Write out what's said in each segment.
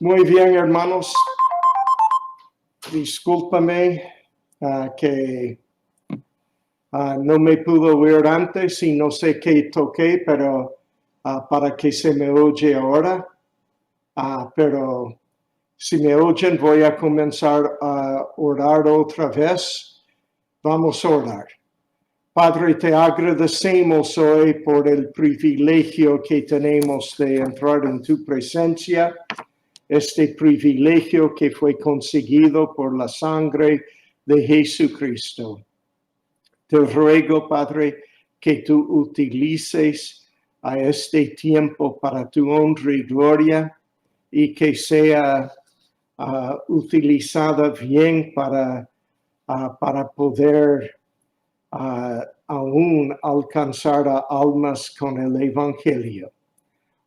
Muy bien, hermanos. Discúlpame que no me pudo ver antes y no sé qué toqué, pero para que se me oye ahora. Pero si me oyen, voy a comenzar a orar otra vez. Vamos a orar. Padre, te agradecemos hoy por el privilegio que tenemos de entrar en tu presencia. Este privilegio que fue conseguido por la sangre de Jesucristo. Te ruego, Padre, que tú utilices a este tiempo para tu honra y gloria y que sea utilizada bien para poder aún alcanzar a almas con el Evangelio.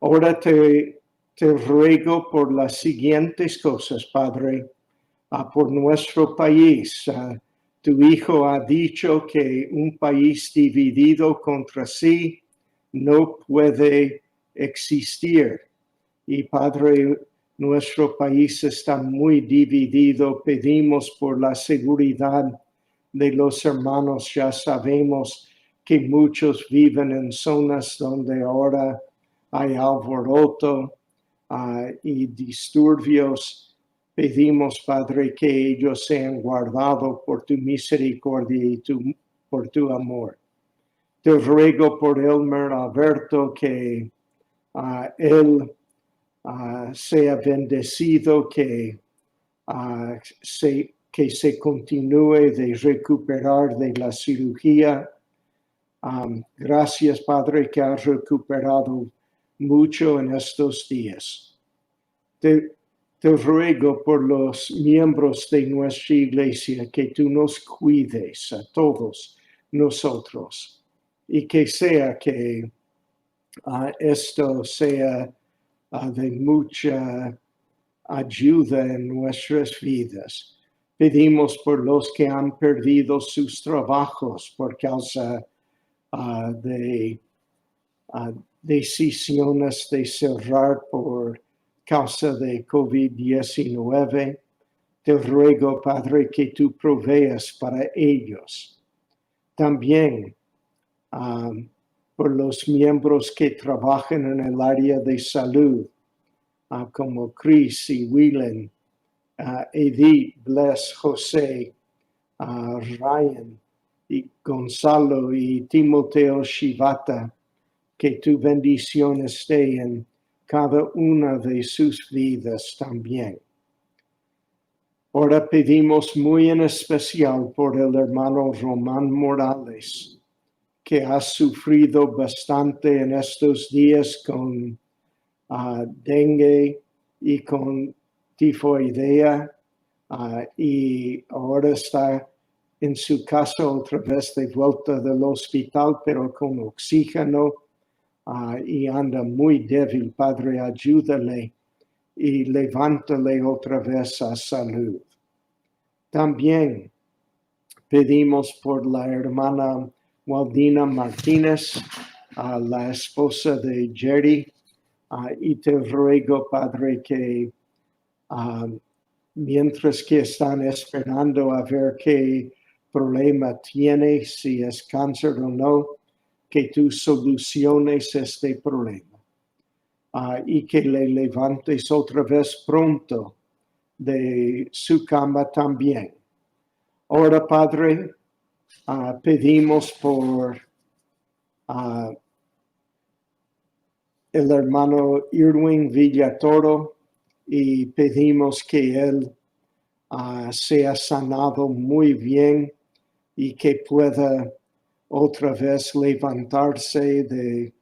Ahora te ruego por las siguientes cosas, Padre, por nuestro país. Tu Hijo ha dicho que un país dividido contra sí no puede existir. Y Padre, nuestro país está muy dividido. Pedimos por la seguridad de los hermanos. Ya sabemos que muchos viven en zonas donde ahora hay alboroto y disturbios. Pedimos, Padre, que ellos sean guardados por tu misericordia y por tu amor. Te ruego por Elmer Alberto que él sea bendecido, que se continúe de recuperar de la cirugía. Gracias, Padre, que has recuperado mucho en estos días. Te ruego por los miembros de nuestra iglesia que tú nos cuides a todos nosotros y que sea que esto sea de mucha ayuda en nuestras vidas. Pedimos por los que han perdido sus trabajos por causa de decisiones de cerrar por causa de COVID-19. Te ruego, Padre, que tú proveas para ellos. También por los miembros que trabajan en el área de salud, como Chris y Willen, Edith, Bless, José, Ryan, y Gonzalo y Timoteo Shivata, que tu bendición esté en cada una de sus vidas también. Ahora pedimos muy en especial por el hermano Román Morales, que ha sufrido bastante en estos días con dengue y con tifoidea, y ahora está en su casa otra vez de vuelta del hospital, pero con oxígeno, y anda muy débil. Padre, ayúdale y levántale otra vez a salud. También pedimos por la hermana Waldina Martínez, la esposa de Jerry, y te ruego, Padre, que mientras que están esperando a ver qué problema tiene, si es cáncer o no, que tú soluciones este problema y que le levantes otra vez pronto de su cama también. Ahora, Padre, pedimos por el hermano Irwin Villatoro y pedimos que él sea sanado muy bien y que pueda otra vez levantarse de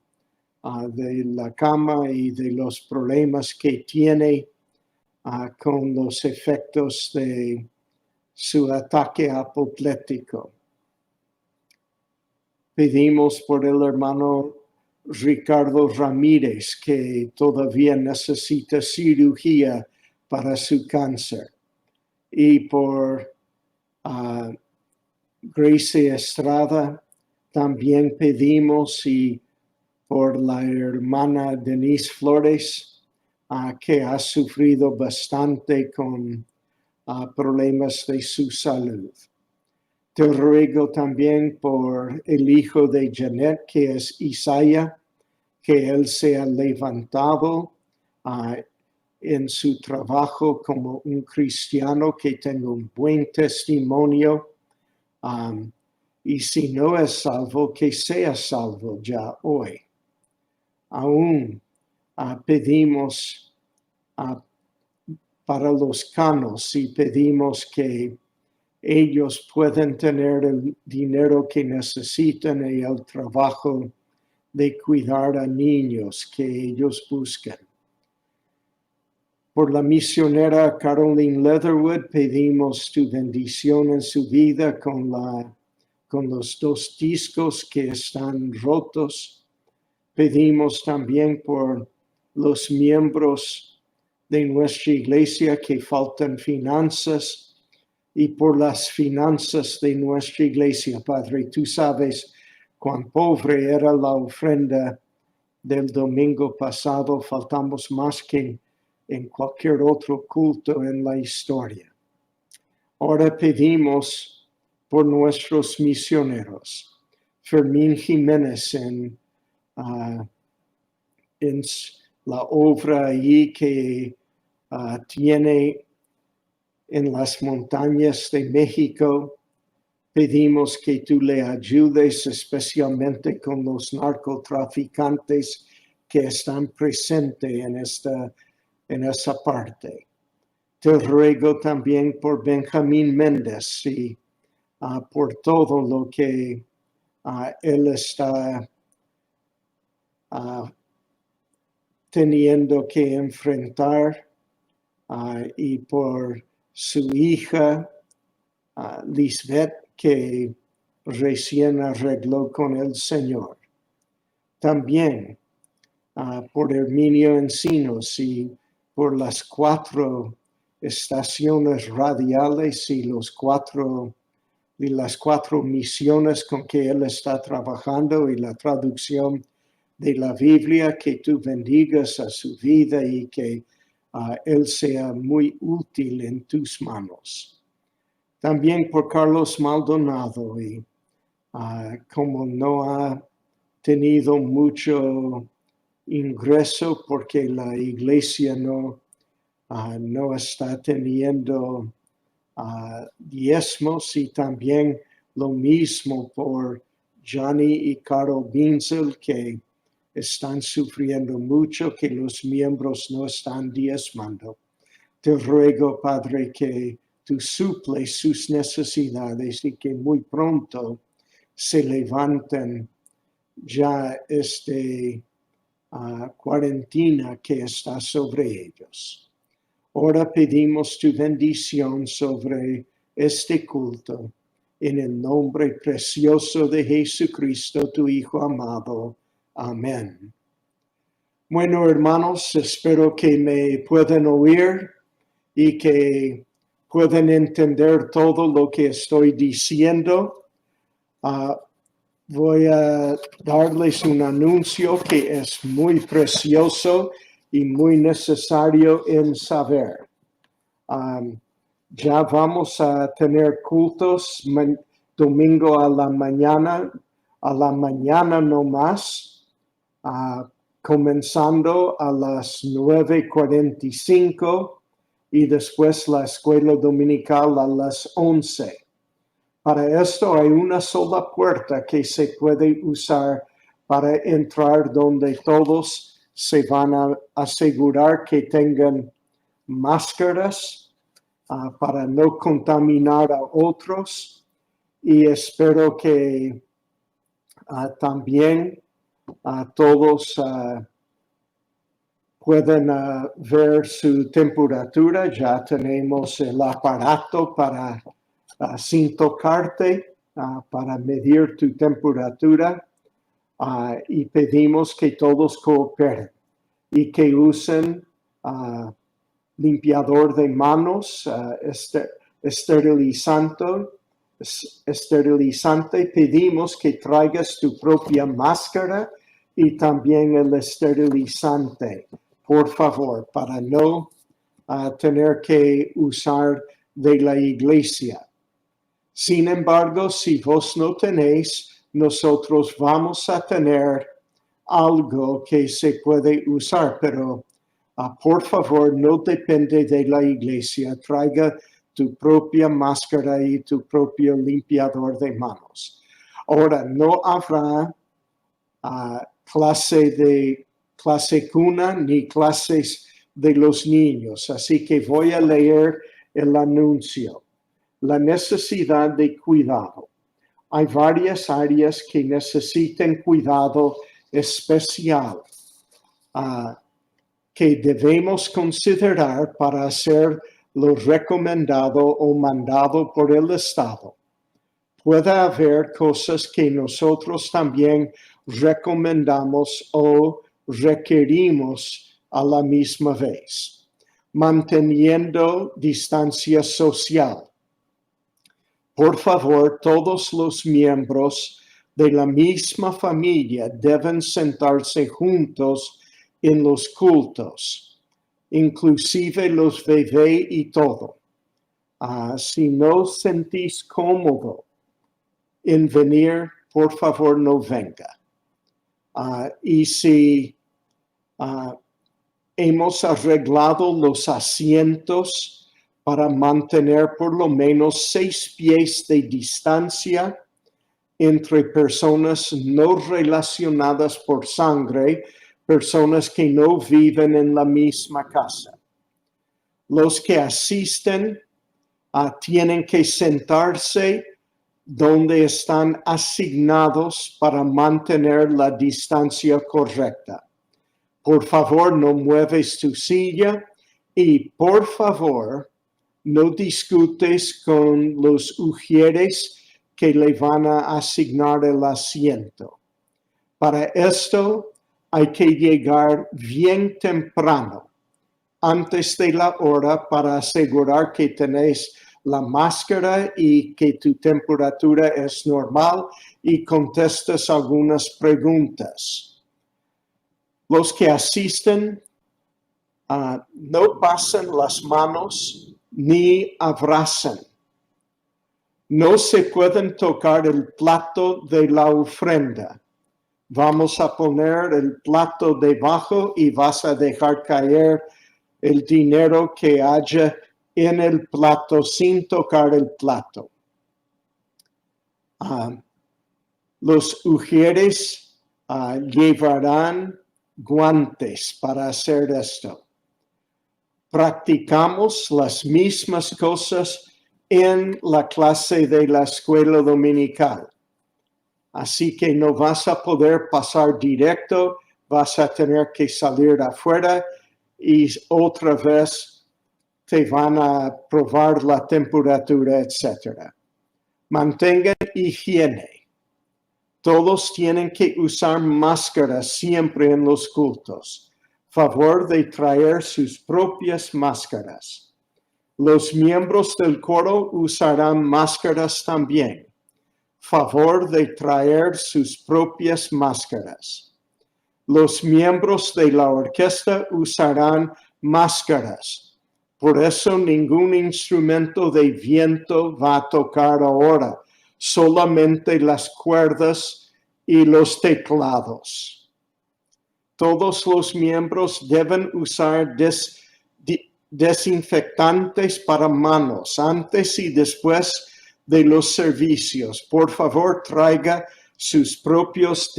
la cama y de los problemas que tiene con los efectos de su ataque apoplético. Pedimos por el hermano Ricardo Ramírez, que todavía necesita cirugía para su cáncer. Y por Gracie Estrada también pedimos, y por la hermana Denise Flores, que ha sufrido bastante con problemas de su salud. Te ruego también por el hijo de Janet, que es Isaiah, que él sea levantado en su trabajo como un cristiano, que tenga un buen testimonio. Y si no es salvo, que sea salvo ya hoy. Aún pedimos para los canos y pedimos que ellos puedan tener el dinero que necesitan y el trabajo de cuidar a niños que ellos buscan. Por la misionera Caroline Leatherwood pedimos tu bendición en su vida con los 2 discos que están rotos. Pedimos también por los miembros de nuestra iglesia que faltan finanzas y por las finanzas de nuestra iglesia. Padre, tú sabes cuán pobre era la ofrenda del domingo pasado. Faltamos más que en cualquier otro culto en la historia. Ahora pedimos por nuestros misioneros. Fermín Jiménez en la obra allí que tiene en las montañas de México. Pedimos que tú le ayudes especialmente con los narcotraficantes que están presentes en esa parte. Te ruego también por Benjamín Méndez y por todo lo que él está teniendo que enfrentar y por su hija Lisbeth, que recién arregló con el Señor. También por Herminio Encinos y por las 4 estaciones radiales y las 4 misiones con que él está trabajando y la traducción de la Biblia, que tú bendigas a su vida y que él sea muy útil en tus manos. También por Carlos Maldonado, y como no ha tenido mucho ingreso porque la iglesia no está teniendo diezmos, y también lo mismo por Johnny y Carol Binzel, que están sufriendo mucho, que los miembros no están diezmando. Te ruego, Padre, que tú suples sus necesidades y que muy pronto se levanten ya cuarentena que está sobre ellos. Ahora pedimos tu bendición sobre este culto, en el nombre precioso de Jesucristo, tu Hijo amado. Amén. Bueno, hermanos, espero que me puedan oír y que puedan entender todo lo que estoy diciendo. Voy a darles un anuncio que es muy precioso y muy necesario en saber. Ya vamos a tener cultos domingo a la mañana no más, comenzando a las 9:45 y después la escuela dominical a las 11. Para esto hay una sola puerta que se puede usar para entrar, donde todos se van a asegurar que tengan máscaras para no contaminar a otros. Y espero que también todos pueden ver su temperatura. Ya tenemos el aparato para sin tocarte, para medir tu temperatura, y pedimos que todos cooperen y que usen limpiador de manos, esterilizante. Pedimos que traigas tu propia máscara y también el esterilizante por favor, para no tener que usar de la iglesia. Sin embargo, si vos no tenéis, nosotros vamos a tener algo que se puede usar, pero por favor, no depende de la iglesia. Traiga tu propia máscara y tu propio limpiador de manos. Ahora, no habrá clase cuna ni clases de los niños, así que voy a leer el anuncio. La necesidad de cuidado. Hay varias áreas que necesitan cuidado especial que debemos considerar para hacer lo recomendado o mandado por el Estado. Puede haber cosas que nosotros también recomendamos o requerimos a la misma vez. Manteniendo distancia social. Por favor, todos los miembros de la misma familia deben sentarse juntos en los cultos, inclusive los bebés y todo. Si no sentís cómodo en venir, por favor no venga. Y si hemos arreglado los asientos para mantener por lo menos 6 pies de distancia entre personas no relacionadas por sangre, personas que no viven en la misma casa. Los que asisten tienen que sentarse donde están asignados para mantener la distancia correcta. Por favor, no mueves tu silla y por favor, no discutes con los ujieres que le van a asignar el asiento. Para esto hay que llegar bien temprano, antes de la hora, para asegurar que tenéis la máscara y que tu temperatura es normal y contestas algunas preguntas. Los que asisten no pasen las manos ni abrazan. No se pueden tocar el plato de la ofrenda. Vamos a poner el plato debajo y vas a dejar caer el dinero que haya en el plato sin tocar el plato. Los ujieres llevarán guantes para hacer esto. Practicamos las mismas cosas en la clase de la escuela dominical. Así que no vas a poder pasar directo, vas a tener que salir afuera y otra vez te van a probar la temperatura, etc. Mantengan higiene. Todos tienen que usar máscaras siempre en los cultos. Favor de traer sus propias máscaras. Los miembros del coro usarán máscaras también. Favor de traer sus propias máscaras. Los miembros de la orquesta usarán máscaras. Por eso ningún instrumento de viento va a tocar ahora, solamente las cuerdas y los teclados. Todos los miembros deben usar desinfectantes para manos antes y después de los servicios. Por favor, traiga sus propios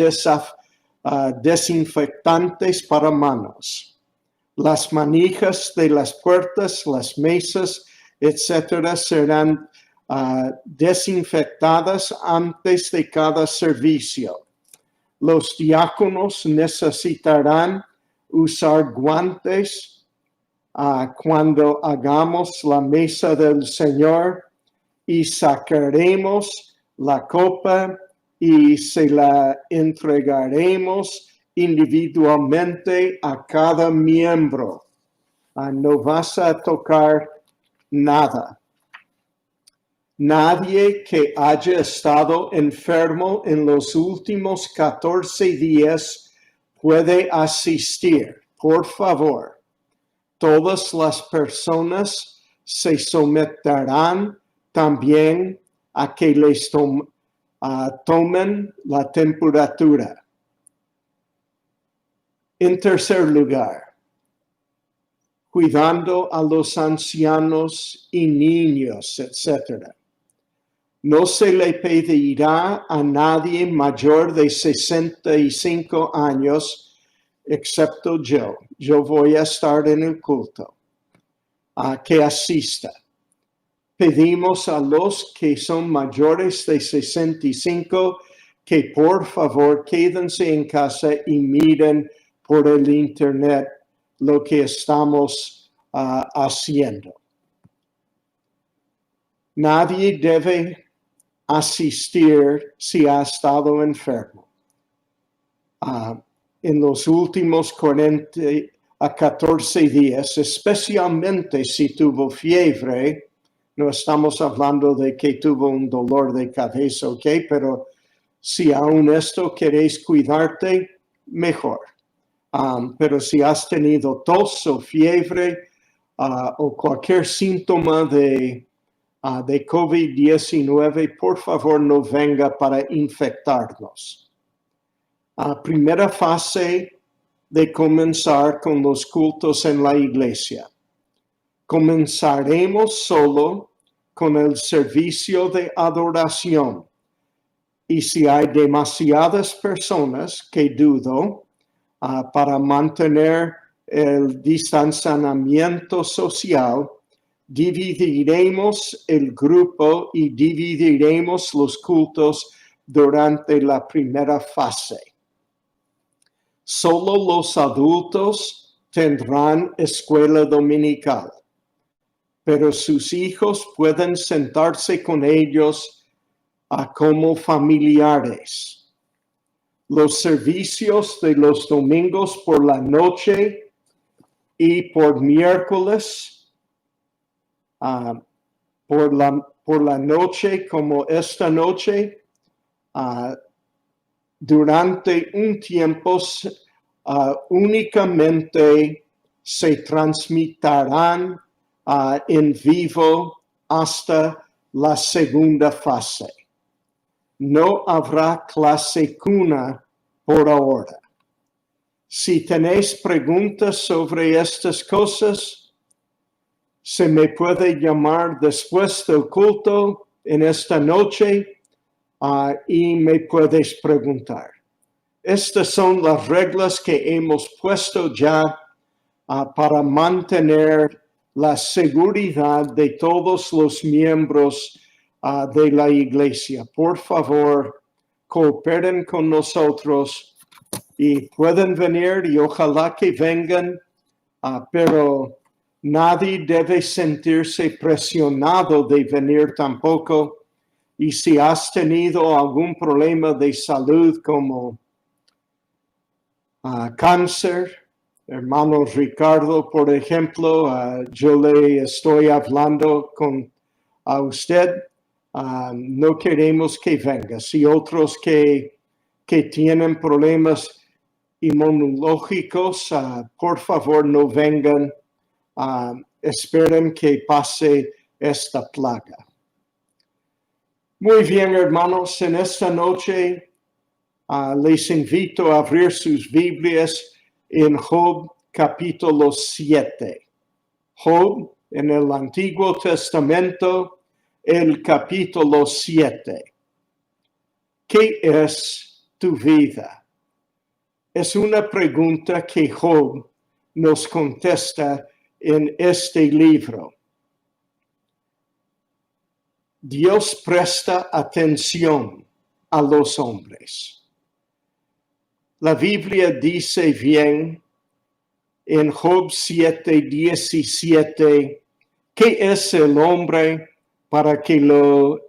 desinfectantes para manos. Las manijas de las puertas, las mesas, etcétera, serán desinfectadas antes de cada servicio. Los diáconos necesitarán usar guantes cuando hagamos la mesa del Señor y sacaremos la copa y se la entregaremos individualmente a cada miembro. No vas a tocar nada. Nadie que haya estado enfermo en los últimos 14 días puede asistir. por favor, todas las personas se someterán también a que les tomen la temperatura. En tercer lugar, cuidando a los ancianos y niños, etc. No se le pedirá a nadie mayor de 65 años, excepto yo. Yo voy a estar en el culto, que asista. Pedimos a los que son mayores de 65 que por favor quédense en casa y miren por el internet lo que estamos haciendo. Nadie debe asistir si ha estado enfermo. En los últimos 40 a 14 días, especialmente si tuvo fiebre, no estamos hablando de que tuvo un dolor de cabeza, ¿ok? Pero si aún esto queréis cuidarte, mejor. Pero si has tenido tos o fiebre o cualquier síntoma de COVID-19, por favor no venga para infectarnos. Primera fase de comenzar con los cultos en la iglesia. Comenzaremos solo con el servicio de adoración. Y si hay demasiadas personas, que dudo, para mantener el distanciamiento social, dividiremos el grupo y dividiremos los cultos durante la primera fase. Solo los adultos tendrán escuela dominical, pero sus hijos pueden sentarse con ellos como familiares. Los servicios de los domingos por la noche y por miércoles por la noche, como esta noche, durante un tiempo únicamente se transmitirán en vivo hasta la segunda fase. No habrá clase cuna por ahora. Si tenéis preguntas sobre estas cosas, se me puede llamar después del culto en esta noche y me puedes preguntar. Estas son las reglas que hemos puesto ya para mantener la seguridad de todos los miembros de la iglesia. Por favor, cooperen con nosotros y pueden venir y ojalá que vengan, pero nadie debe sentirse presionado de venir tampoco. Y si has tenido algún problema de salud como cáncer, hermano Ricardo, por ejemplo, yo le estoy hablando a usted, no queremos que venga. Si otros que tienen problemas inmunológicos, por favor no vengan, esperen que pase esta plaga. Muy bien, hermanos, en esta noche les invito a abrir sus Biblias en Job capítulo 7. Job en el Antiguo Testamento, el capítulo 7. ¿Qué es tu vida? Es una pregunta que Job nos contesta en este libro. Dios presta atención a los hombres. La Biblia dice bien en Job 7:17, ¿qué es el hombre para que lo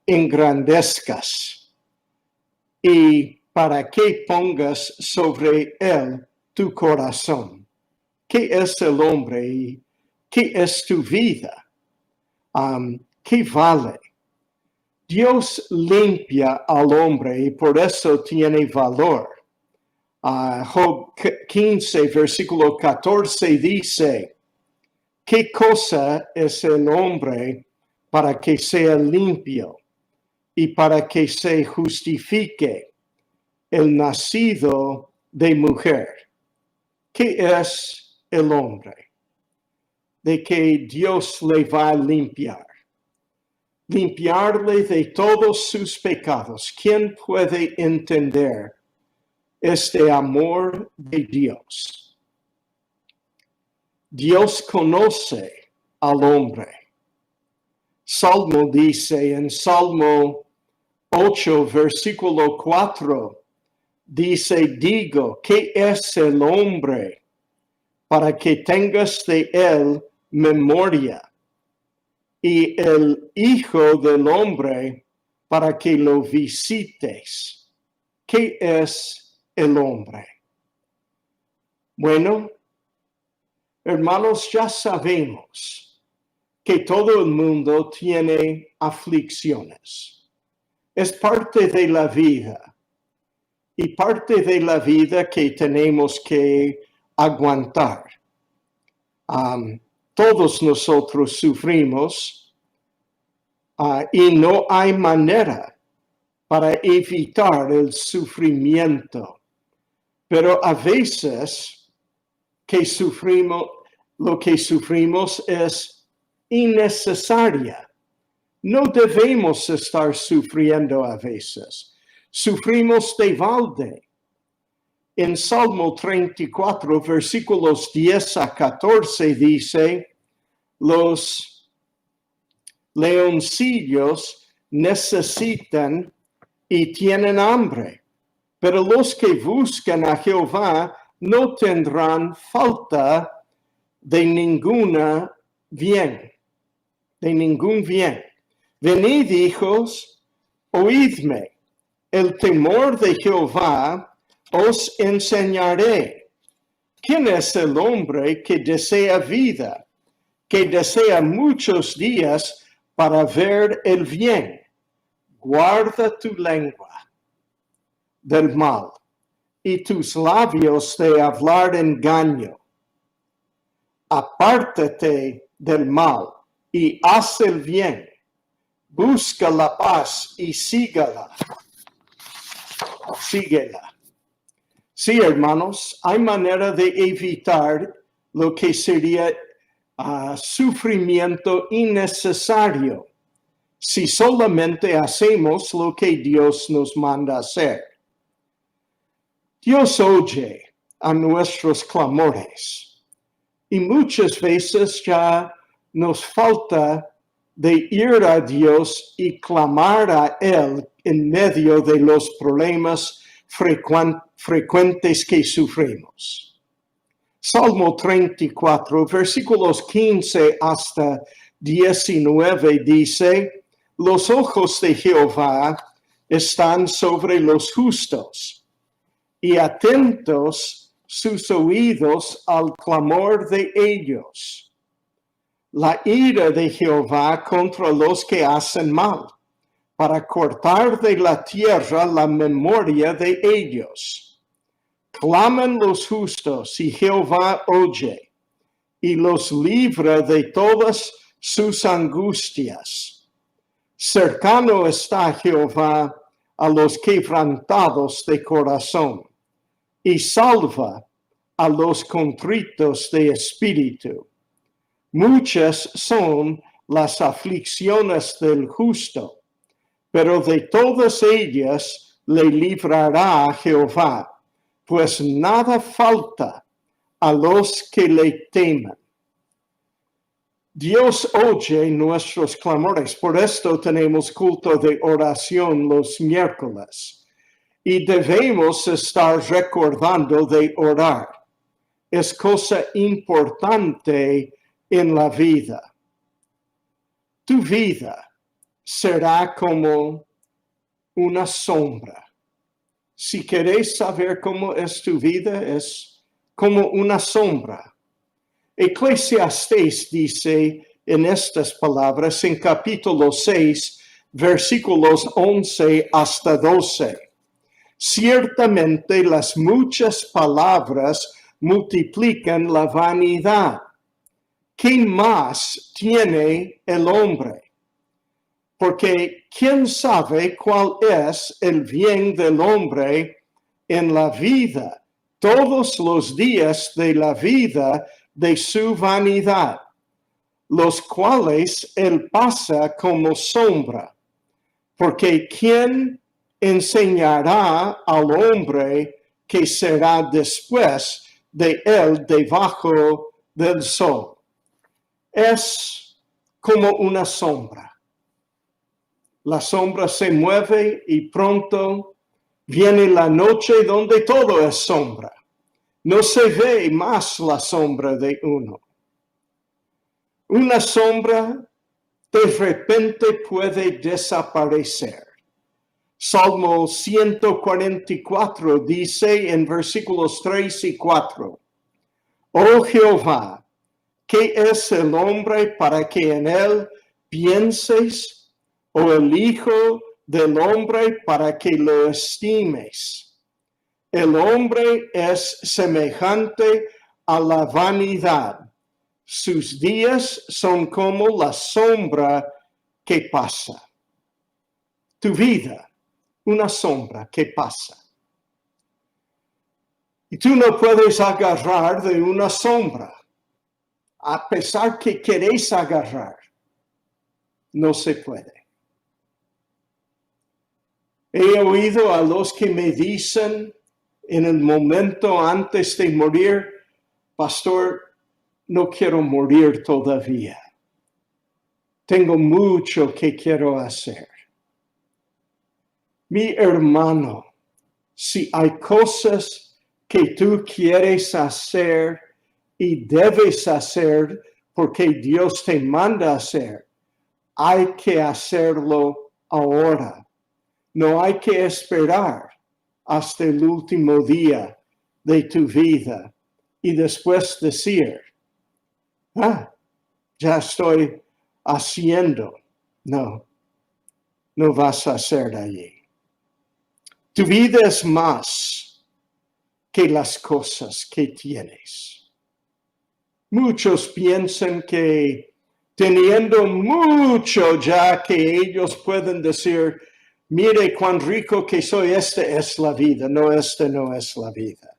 engrandezcas? Y para que pongas sobre él tu corazón. ¿Qué es el hombre y qué es tu vida? ¿Qué vale? Dios limpia al hombre y por eso tiene valor. Job 15, versículo 14 dice, ¿qué cosa es el hombre para que sea limpio y para que se justifique el nacido de mujer? ¿Qué es el hombre? De que Dios le va a limpiarle de todos sus pecados. ¿Quién puede entender este amor de Dios? Dios conoce al hombre. Salmo dice en Salmo 8, versículo 4, dice, digo, ¿qué es el hombre para que tengas de él memoria? Y el Hijo del Hombre para que lo visites. ¿Qué es el hombre? Bueno, hermanos, ya sabemos que todo el mundo tiene aflicciones. Es parte de la vida. Y parte de la vida que tenemos que aguantar. Todos nosotros sufrimos y no hay manera para evitar el sufrimiento. Pero a veces lo que sufrimos es innecesaria. No debemos estar sufriendo a veces. Sufrimos de balde. En Salmo 34, versículos 10 a 14 dice, los leoncillos necesitan y tienen hambre, pero los que buscan a Jehová no tendrán falta de ningún bien. Venid, hijos, oídme, el temor de Jehová os enseñaré. ¿Quién es el hombre que desea vida, que desea muchos días para ver el bien? Guarda tu lengua del mal y tus labios de hablar engaño. Apártate del mal y haz el bien. Busca la paz y síguela. Sí, hermanos, hay manera de evitar lo que sería sufrimiento innecesario si solamente hacemos lo que Dios nos manda hacer. Dios oye a nuestros clamores y muchas veces ya nos falta de ir a Dios y clamar a Él en medio de los problemas frecuentes que sufrimos. Salmo 34, versículos 15 hasta 19 dice, los ojos de Jehová están sobre los justos y atentos sus oídos al clamor de ellos. La ira de Jehová contra los que hacen mal, para cortar de la tierra la memoria de ellos. Claman los justos y Jehová oye, y los libra de todas sus angustias. Cercano está Jehová a los quebrantados de corazón, y salva a los contritos de espíritu. Muchas son las aflicciones del justo, pero de todas ellas le librará Jehová, pues nada falta a los que le temen. Dios oye nuestros clamores, por esto tenemos culto de oración los miércoles, y debemos estar recordando de orar. Es cosa importante en la vida. Tu vida será como una sombra. Si queréis saber cómo es tu vida, es como una sombra. Eclesiastés dice en estas palabras en capítulo 6, versículos 11 hasta 12. Ciertamente las muchas palabras multiplican la vanidad. ¿Qué más tiene el hombre? Porque ¿quién sabe cuál es el bien del hombre en la vida, todos los días de la vida de su vanidad, los cuales él pasa como sombra? Porque ¿quién enseñará al hombre que será después de él debajo del sol? Es como una sombra. La sombra se mueve y pronto viene la noche donde todo es sombra. No se ve más la sombra de uno. Una sombra de repente puede desaparecer. Salmo 144 dice en versículos 3 y 4, Oh Jehová, ¿qué es el hombre para que en él pienses? ¿O el hijo del hombre para que lo estimes? El hombre es semejante a la vanidad. Sus días son como la sombra que pasa. Tu vida, una sombra que pasa. Y tú no puedes agarrar de una sombra, a pesar que queréis agarrar. No se puede. He oído a los que me dicen en el momento antes de morir, pastor, no quiero morir todavía. Tengo mucho que quiero hacer. Mi hermano, si hay cosas que tú quieres hacer y debes hacer porque Dios te manda hacer, hay que hacerlo ahora. No hay que esperar hasta el último día de tu vida y después decir, ya estoy haciendo. No vas a hacer allí. Tu vida es más que las cosas que tienes. Muchos piensan que teniendo mucho ya que ellos pueden decir, mire cuán rico que soy, esta es la vida. No, esta no es la vida.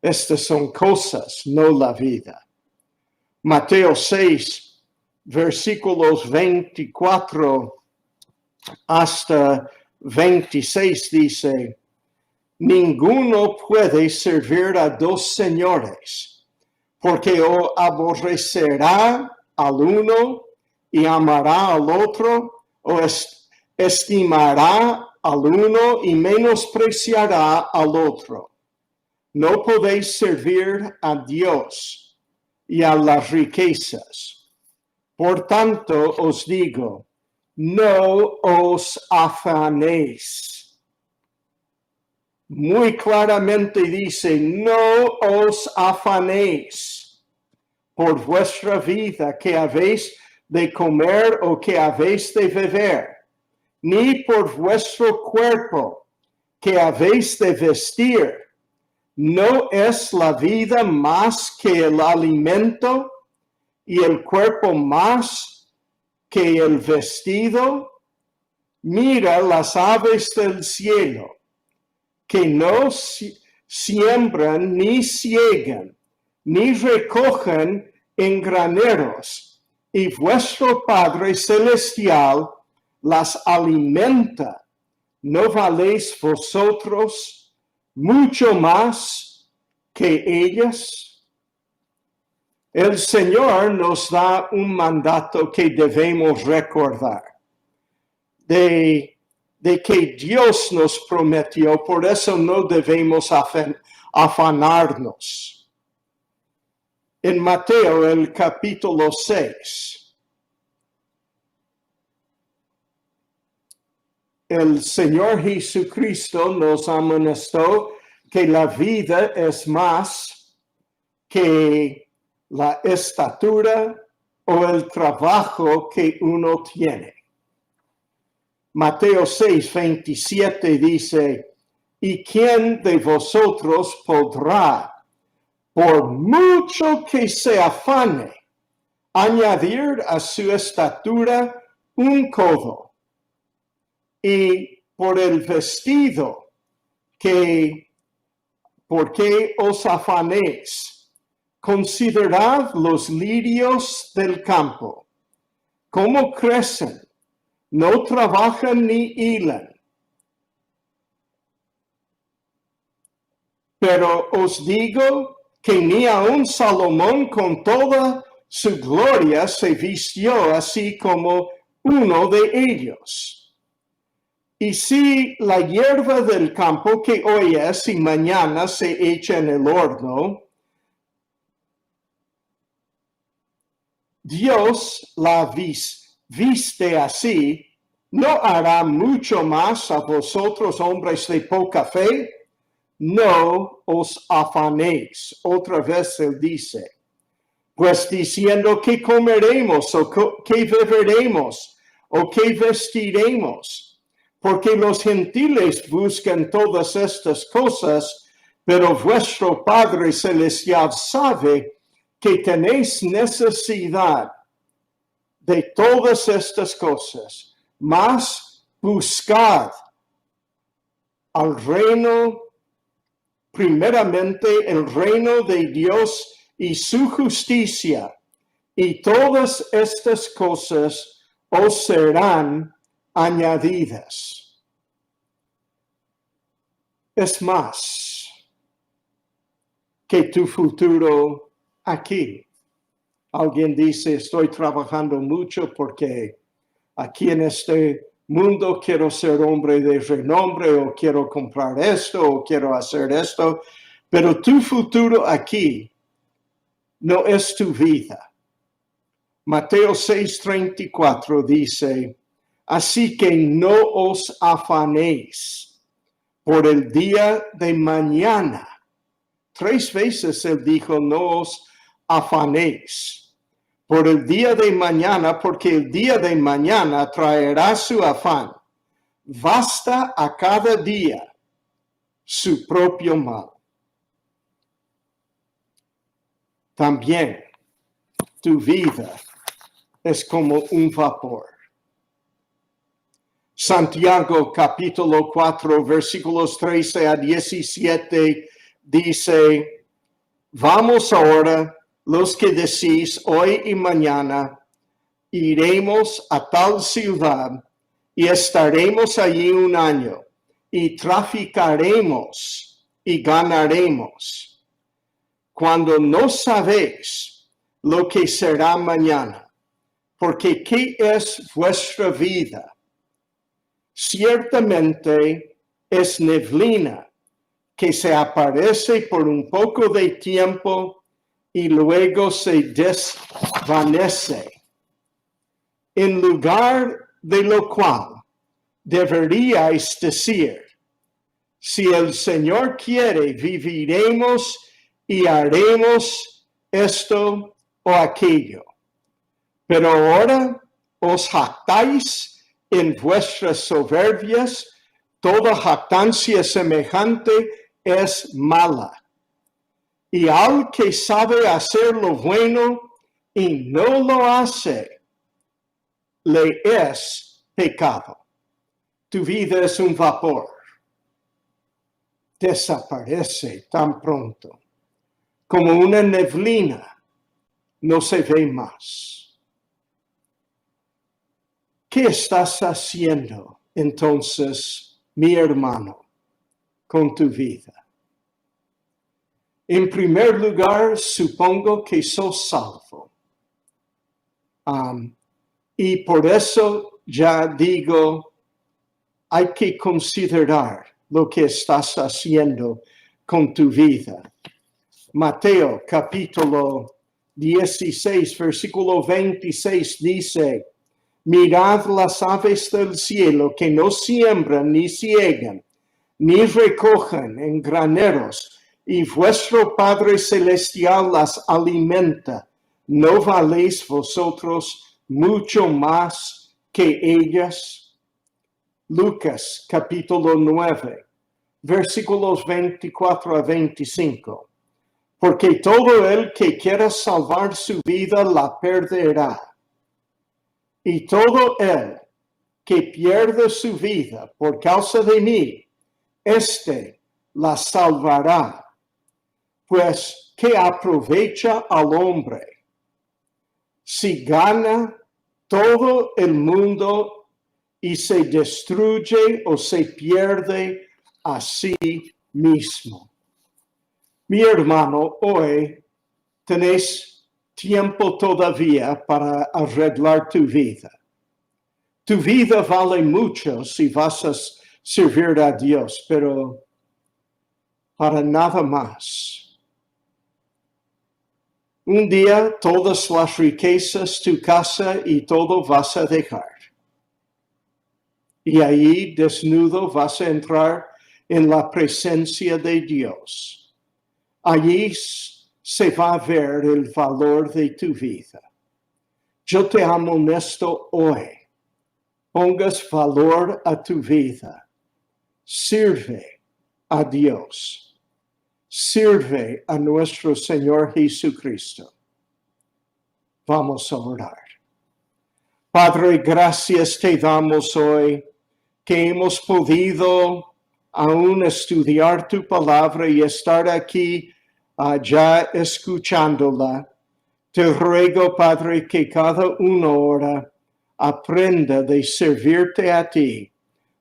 Estas son cosas, no la vida. Mateo 6, versículos 24 hasta 26 dice, ninguno puede servir a dos señores, porque o aborrecerá al uno y amará al otro, o estimará al uno y menospreciará al otro. No podéis servir a Dios y a las riquezas. Por tanto os digo, no os afanéis. Muy claramente dice, no os afanéis por vuestra vida, que habéis de comer o que habéis de beber, ni por vuestro cuerpo, que habéis de vestir. ¿No es la vida más que el alimento y el cuerpo más que el vestido? Mira las aves del cielo, que no siembran ni ciegan, ni recogen en graneros, y vuestro Padre Celestial las alimenta. ¿No valéis vosotros mucho más que ellas? El Señor nos da un mandato que debemos recordar, de que Dios nos prometió, por eso no debemos afanarnos. En Mateo, el capítulo 6, el Señor Jesucristo nos amonestó que la vida es más que la estatura o el trabajo que uno tiene. Mateo 6, 27 dice, ¿Y quién de vosotros podrá, por mucho que se afane, añadir a su estatura un codo? Y por el vestido, ¿por qué os afanéis? Considerad los lirios del campo, cómo crecen, no trabajan ni hilan. Pero os digo que ni aun Salomón con toda su gloria se vistió así como uno de ellos. Y si la hierba del campo que hoy es y mañana se echa en el horno, Dios la viste así, ¿no hará mucho más a vosotros, hombres de poca fe? No os afanéis. Otra vez él dice, pues diciendo qué comeremos o qué beberemos o qué vestiremos, porque los gentiles buscan todas estas cosas, pero vuestro Padre Celestial sabe que tenéis necesidad de todas estas cosas, mas buscad al reino, primeramente el reino de Dios y su justicia, y todas estas cosas os serán añadidas. Es más que tu futuro aquí. Alguien dice, estoy trabajando mucho porque aquí en este mundo quiero ser hombre de renombre o quiero comprar esto o quiero hacer esto, pero tu futuro aquí no es tu vida. Mateo 6:34 dice, así que no os afanéis por el día de mañana. 3 veces él dijo, no os afanéis por el día de mañana, porque el día de mañana traerá su afán. Basta a cada día su propio mal. También tu vida es como un vapor. Santiago capítulo 4 versículos 13 a 17 dice, vamos ahora los que decís hoy y mañana, iremos a tal ciudad y estaremos allí un año y traficaremos y ganaremos, cuando no sabéis lo que será mañana, porque ¿qué es vuestra vida? Ciertamente es neblina que se aparece por un poco de tiempo y luego se desvanece. En lugar de lo cual deberíais decir, si el Señor quiere, viviremos y haremos esto o aquello. Pero ahora os jactáis en vuestras soberbias, toda jactancia semejante es mala. Y al que sabe hacer lo bueno y no lo hace, le es pecado. Tu vida es un vapor. Desaparece tan pronto. Como una neblina, no se ve más. ¿Qué estás haciendo entonces, mi hermano, con tu vida? En primer lugar, supongo que sos salvo. Y por eso ya digo, hay que considerar lo que estás haciendo con tu vida. Mateo capítulo 16, versículo 26 dice, mirad las aves del cielo que no siembran ni ciegan, ni recogen en graneros, y vuestro Padre Celestial las alimenta. ¿No valéis vosotros mucho más que ellas? Lucas capítulo 9, versículos 24 a 25. Porque todo el que quiera salvar su vida la perderá. Y todo el que pierde su vida por causa de mí, éste la salvará. Pues, ¿qué aprovecha al hombre si gana todo el mundo y se destruye o se pierde a sí mismo? Mi hermano, hoy tenés tiempo todavía para arreglar tu vida. Tu vida vale mucho si vas a servir a Dios, pero para nada más. Un día todas las riquezas, tu casa y todo vas a dejar. Y ahí desnudo vas a entrar en la presencia de Dios. Allí se va a ver el valor de tu vida. Yo te amonesto hoy. Pongas valor a tu vida. Sirve a Dios. Sirve a nuestro Señor Jesucristo. Vamos a orar. Padre, gracias te damos hoy que hemos podido aún estudiar tu palabra y estar aquí ya escuchándola. Te ruego, Padre, que cada uno ahora aprenda de servirte a ti.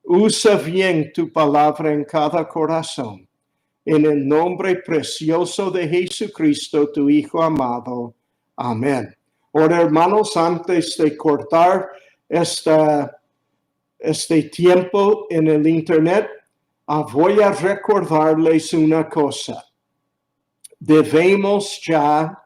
Usa bien tu palabra en cada corazón. En el nombre precioso de Jesucristo, tu Hijo amado. Amén. Ahora, hermanos, antes de cortar este tiempo en el internet, voy a recordarles una cosa. Debemos ya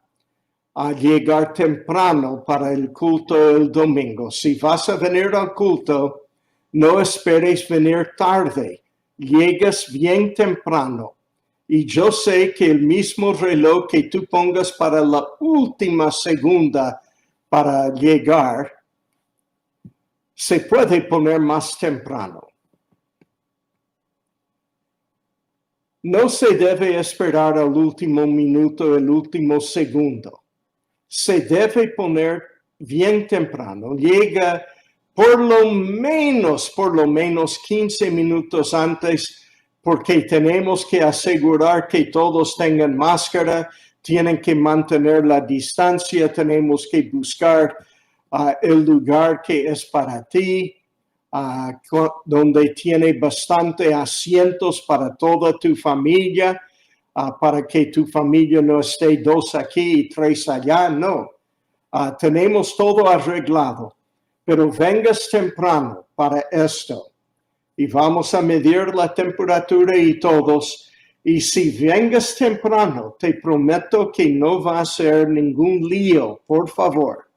llegar temprano para el culto el domingo. Si vas a venir al culto, no esperes venir tarde. Llegas bien temprano. Y yo sé que el mismo reloj que tú pongas para la última segunda para llegar, se puede poner más temprano. No se debe esperar al último minuto, el último segundo. Se debe poner bien temprano. Llega por lo menos 15 minutos antes, porque tenemos que asegurar que todos tengan máscara, tienen que mantener la distancia, tenemos que buscar el lugar que es para ti, donde tiene bastante asientos para toda tu familia, para que tu familia no esté 2 aquí y 3 allá, no. Tenemos todo arreglado, pero vengas temprano para esto. Y vamos a medir la temperatura y todos. Y si vengas temprano, te prometo que no va a ser ningún lío, por favor.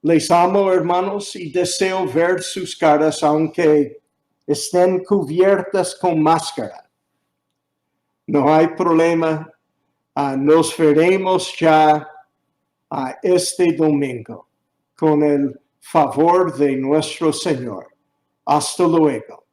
Les amo, hermanos, y deseo ver sus caras, aunque estén cubiertas con máscara. No hay problema. Nos veremos ya este domingo con el favor de nuestro Señor. Hasta luego.